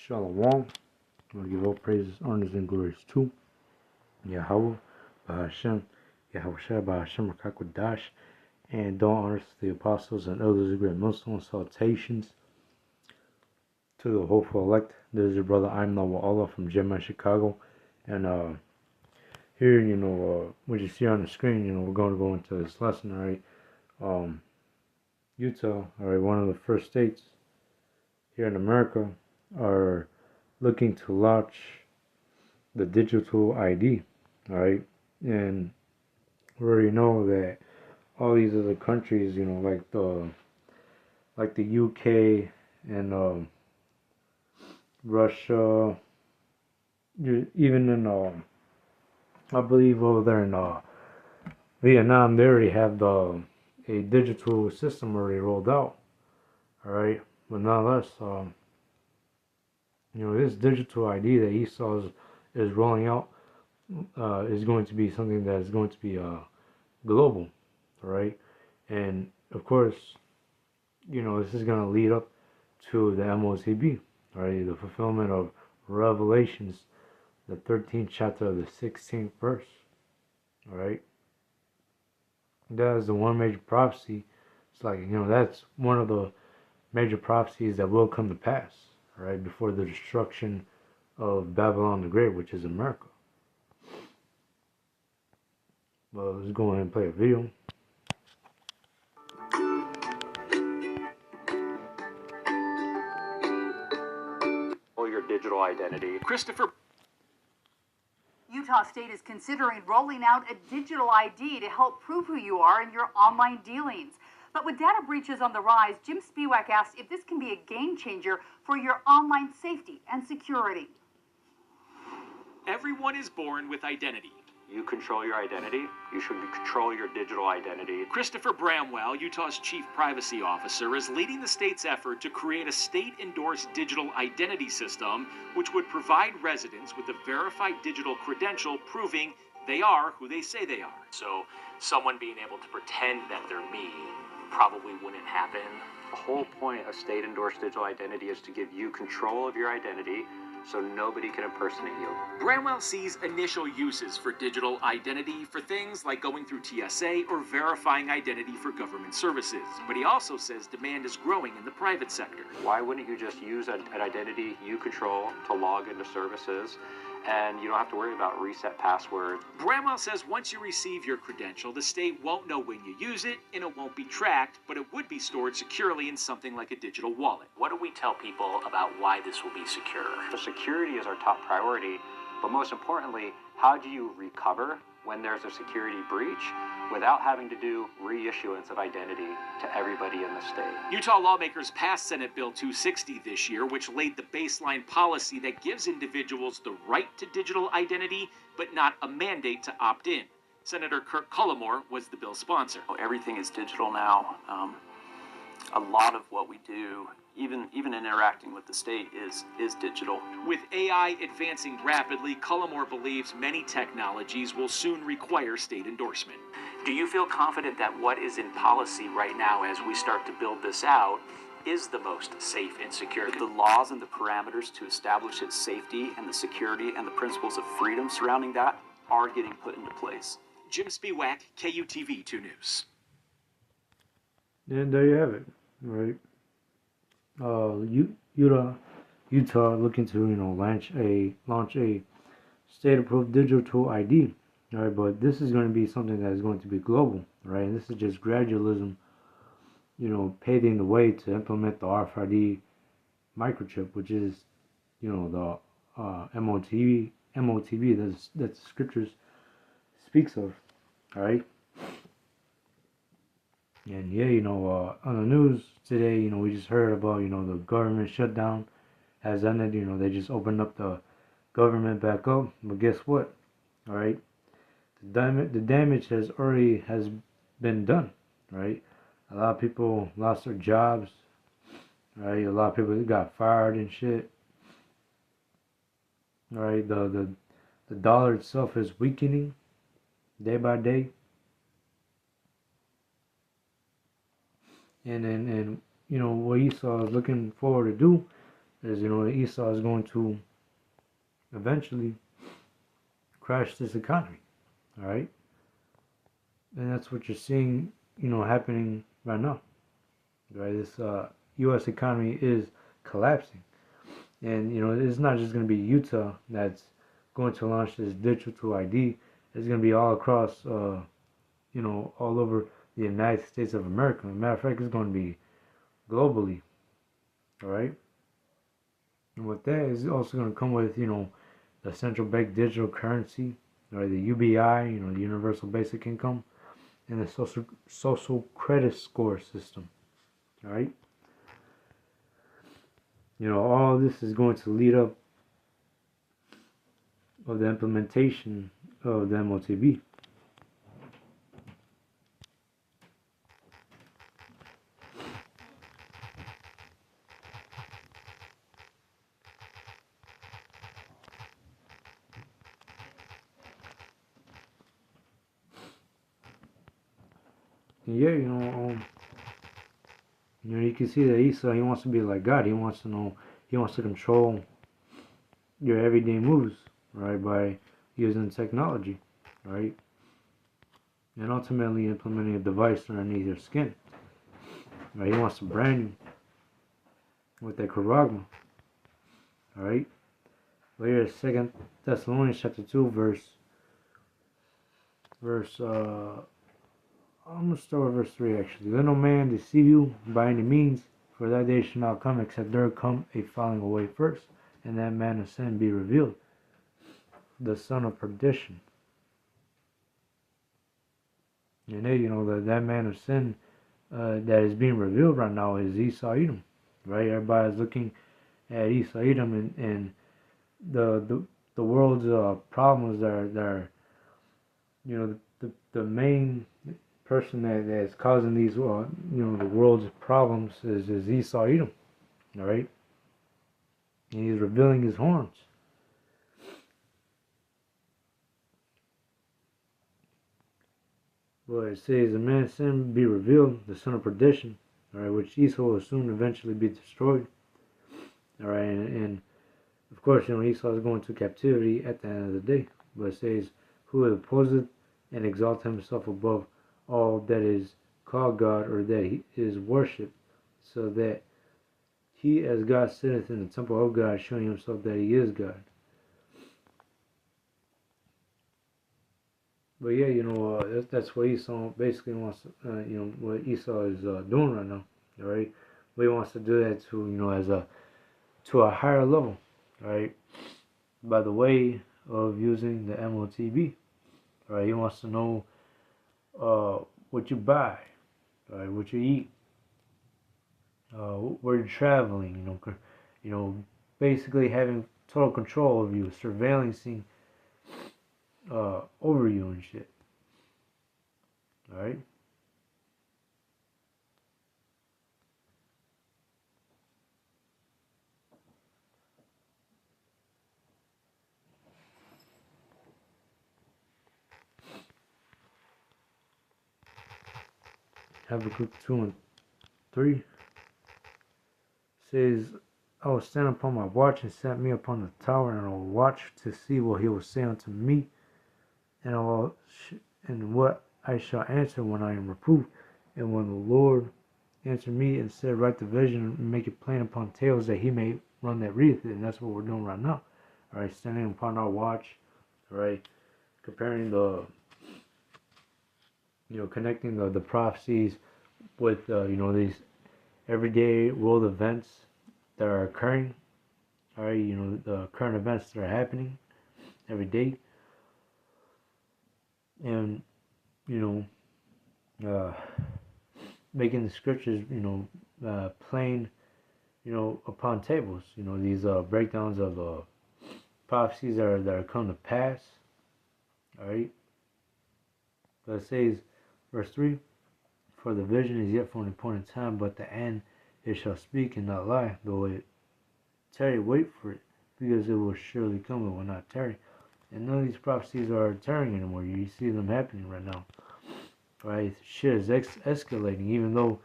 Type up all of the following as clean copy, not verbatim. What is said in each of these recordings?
Shalom. I want to give all praises, honors, and glories to Yahweh, Bahashem, Yahushua, Bahashem, Rakakwadash, and all honors to the apostles and elders of great Muslim salutations to the hopeful elect. This is your brother, I'm Noah Allah from Gemini, Chicago. And here, what you see on the screen, we're going to go into this lesson, all right? Utah, all right, one of the first states here in America, are looking to launch the digital ID, all right? And we already know that all these other countries, like the UK and Russia, even in I believe over there in Vietnam, they already have a digital system already rolled out, all right? But nonetheless, this digital ID that Esau is rolling out is going to be something that is going to be global, all right? And of course, this is going to lead up to the MOTB, all right? The fulfillment of Revelations, the 13th chapter of the 16th verse, all right? That is the one major prophecy. It's like, that's one of the major prophecies that will come to pass, all right, before the destruction of Babylon the Great, which is America. Well, let's go ahead and play a video. Your digital identity. Christopher. Utah State is considering rolling out a digital ID to help prove who you are in your online dealings. But with data breaches on the rise, Jim Spiewak asked if this can be a game changer for your online safety and security. Everyone is born with identity. You control your identity. You should control your digital identity. Christopher Bramwell, Utah's chief privacy officer, is leading the state's effort to create a state-endorsed digital identity system which would provide residents with a verified digital credential proving they are who they say they are. So someone being able to pretend that they're me probably wouldn't happen. The whole point of state-endorsed digital identity is to give you control of your identity so nobody can impersonate you. Bramwell sees initial uses for digital identity for things like going through TSA or verifying identity for government services. But he also says demand is growing in the private sector. Why wouldn't you just use an identity you control to log into services, and you don't have to worry about reset passwords? Bramwell says once you receive your credential, the state won't know when you use it, and it won't be tracked, but it would be stored securely in something like a digital wallet. What do we tell people about why this will be secure? So security is our top priority, but most importantly, how do you recover when there's a security breach without having to do reissuance of identity to everybody in the state? Utah lawmakers passed Senate Bill 260 this year, which laid the baseline policy that gives individuals the right to digital identity, but not a mandate to opt in. Senator Kirk Cullimore was the bill's sponsor. Everything is digital now. A lot of what we do, even interacting with the state, is digital. With AI advancing rapidly, Cullimore believes many technologies will soon require state endorsement. Do you feel confident that what is in policy right now as we start to build this out is the most safe and secure? The laws and the parameters to establish its safety and the security and the principles of freedom surrounding that are getting put into place. Jim Spiewak, KUTV 2 News. And there you have it, right? Utah looking to launch a state-approved digital ID, all right? But this is going to be something that is going to be global, right? And this is just gradualism, paving the way to implement the RFID microchip, which is, the MOTB that the scriptures speaks of, all right? And yeah, on the news today, we just heard about, the government shutdown has ended. They just opened up the government back up. But guess what? All right, the damage has been done. Right, a lot of people lost their jobs. Right, a lot of people got fired and shit. All right, the dollar itself is weakening day by day. And what Esau is looking forward to do is, you know, Esau is going to eventually crash this economy. All right, and that's what you're seeing, you know, happening right now. Right, this U.S. economy is collapsing, and you know, it's not just going to be Utah that's going to launch this digital ID. It's going to be all across, you know, all over the United States of America. As a matter of fact, it's going to be globally. All right, and with that is also going to come with, you know, the central bank digital currency, or the UBI, you know, the Universal Basic Income, and the social credit score system. All right, you know, all this is going to lead up of the implementation of the MOTB. And yeah, you know, you can see that Esau, he wants to be like God. He wants to know, he wants to control your everyday moves, right, by using technology, right, and ultimately implementing a device underneath your skin. Right, he wants to brand you with that charagma. All right. Well, here, 2 Thessalonians chapter 2, I'm going to start with verse 3 actually. Let no man deceive you by any means, for that day shall not come except there come a falling away first, and that man of sin be revealed, the son of perdition. And then, you know, that man of sin that is being revealed right now is Esau Edom. Right? Everybody's looking at Esau Edom, and the world's problems that are, you know, the main person that's causing these, you know, the world's problems is Esau Edom. All right, and he's revealing his horns. Well, it says, the man of sin be revealed, the son of perdition, all right, which Esau will soon eventually be destroyed. All right, and of course, you know, Esau is going to captivity at the end of the day. But it says, who opposeth and exalteth himself above all that is called God, or that he is worshipped, so that he as God sitteth in the temple of God, showing himself that he is God. But yeah, you know, that's what Esau basically wants, you know, what Esau is doing right now, all right? But he wants to do that to, you know, to a higher level, right? By the way of using the MOTB, right? He wants to know what you buy, right? What you eat, where you're traveling, you know, basically having total control over you, surveillancing over you and shit. All right. Habakkuk 2 and 3 says, I will stand upon my watch and set me upon the tower, and I will watch to see what he will say unto me, and and what I shall answer when I am reproved. And when the Lord answer me and said, write the vision and make it plain upon tables, that he may run that readeth it. And that's what we're doing right now. All right, standing upon our watch, all right, comparing the, you know, connecting the prophecies with, you know, these everyday world events that are occurring. All right, you know, the current events that are happening every day. And, you know, making the scriptures, you know, plain, you know, upon tables. You know, these breakdowns of prophecies that are come to pass. All right. But it says, verse 3, for the vision is yet for an appointed time, but the end it shall speak and not lie. Though it tarry, wait for it, because it will surely come, it will not tarry. And none of these prophecies are tarrying anymore. You see them happening right now. Right? Shit is escalating, even though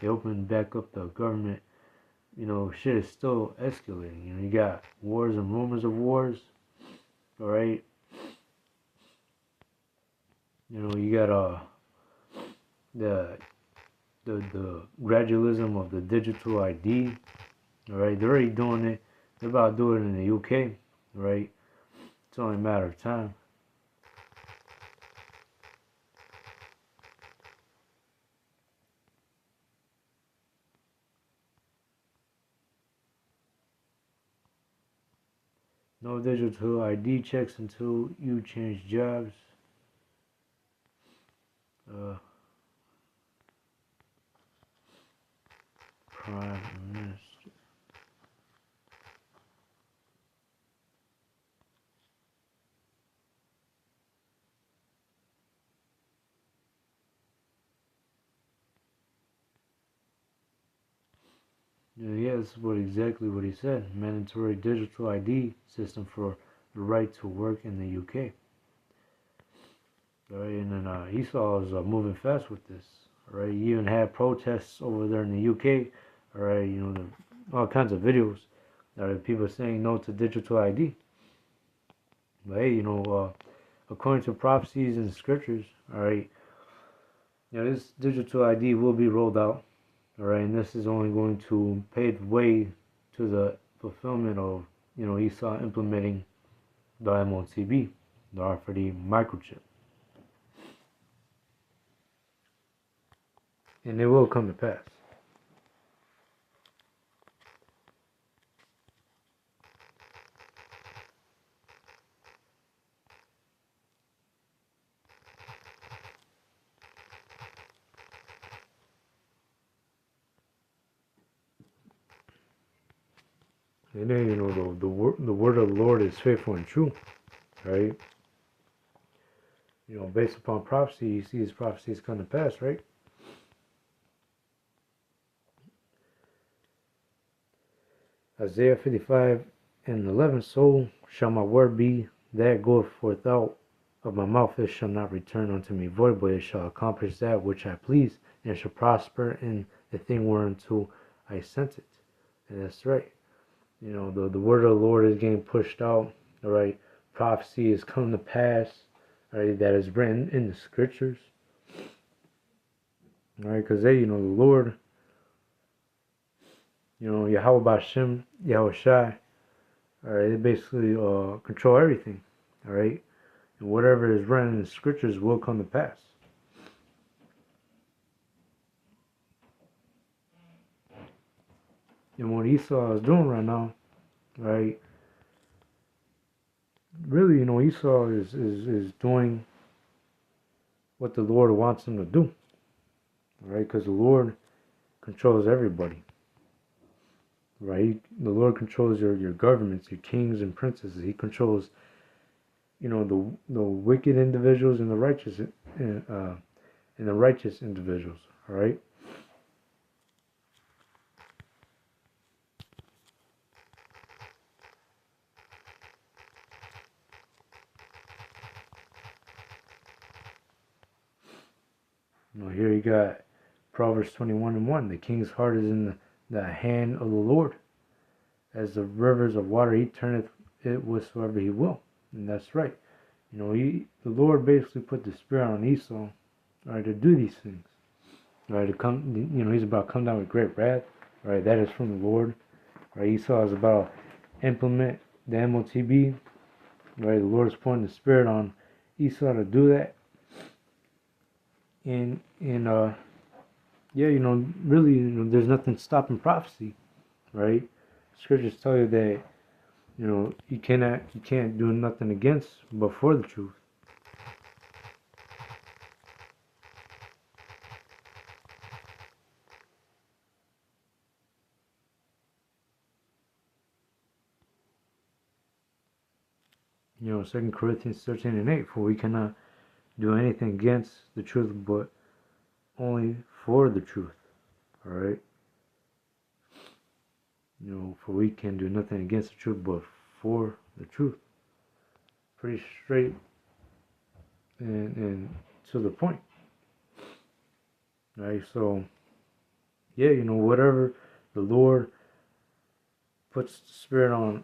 they opened back up the government you know, shit is still escalating. You know, you got wars and rumors of wars. All right. You know, you got the the gradualism of the digital ID. All right, they're already doing it. They're about to do it in the UK. Right. It's only a matter of time. No digital ID checks until you change jobs. Prime Minister. Yeah, that's exactly what he said. Mandatory digital ID system for the right to work in the UK. Right, and then Esau is moving fast with this. Right, you even had protests over there in the UK. All right, you know, all kinds of videos. People saying no to digital ID. But hey, you know, according to prophecies and scriptures, all right, you know, this digital ID will be rolled out. All right, and this is only going to pave the way to the fulfillment of, you know, Esau implementing the MOTB, the RFID microchip. And it will come to pass. And then, you know, the word of the Lord is faithful and true, right? You know, based upon prophecy, you see his prophecies come to pass, right? Isaiah 55 and 11, so shall my word be that goeth forth out of my mouth, it shall not return unto me void, but it shall accomplish that which I please, and it shall prosper in the thing whereunto I sent it. And that's right. You know, the word of the Lord is getting pushed out, all right? Prophecy is come to pass, all right, that is written in the scriptures. All right, because they, you know, the Lord, you know, Yahweh Bashem, Yahweh Shai, all right, they basically control everything, all right? And whatever is written in the scriptures will come to pass. And what Esau is doing right now, right? Really, you know, Esau is doing what the Lord wants him to do, right? Because the Lord controls everybody, right? The Lord controls your governments, your kings and princes. He controls, you know, the wicked individuals and the righteous individuals, all right? You know, here you got Proverbs 21:1. The king's heart is in the hand of the Lord. As the rivers of water, he turneth it whatsoever he will. And that's right. You know, the Lord basically put the spirit on Esau, right, to do these things. Right, to come, you know, he's about to come down with great wrath. Right, that is from the Lord. Right, Esau is about to implement the MOTB. Right, the Lord is putting the spirit on Esau to do that. And yeah, you know, really, you know, there's nothing stopping prophecy, right? Scriptures tell you that, you know, you can't do nothing against but for the truth. You know, 2 Corinthians 13:8, for we cannot do anything against the truth, but only for the truth. All right. You know, for we can do nothing against the truth, but for the truth. Pretty straight and to the point. Right. So, yeah, you know, whatever the Lord puts the spirit on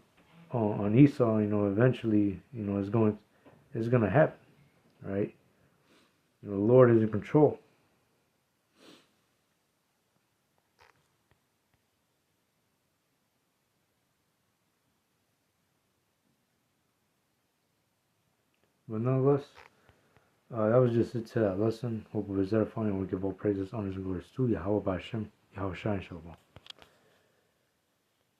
Esau, eventually, it's gonna happen, right? The Lord is in control. But nonetheless, that was just it to that lesson. Hope it was edifying. We give all praises, honors, and glories to Yahweh Ba'Shem, Yahweh Shai, Shalom.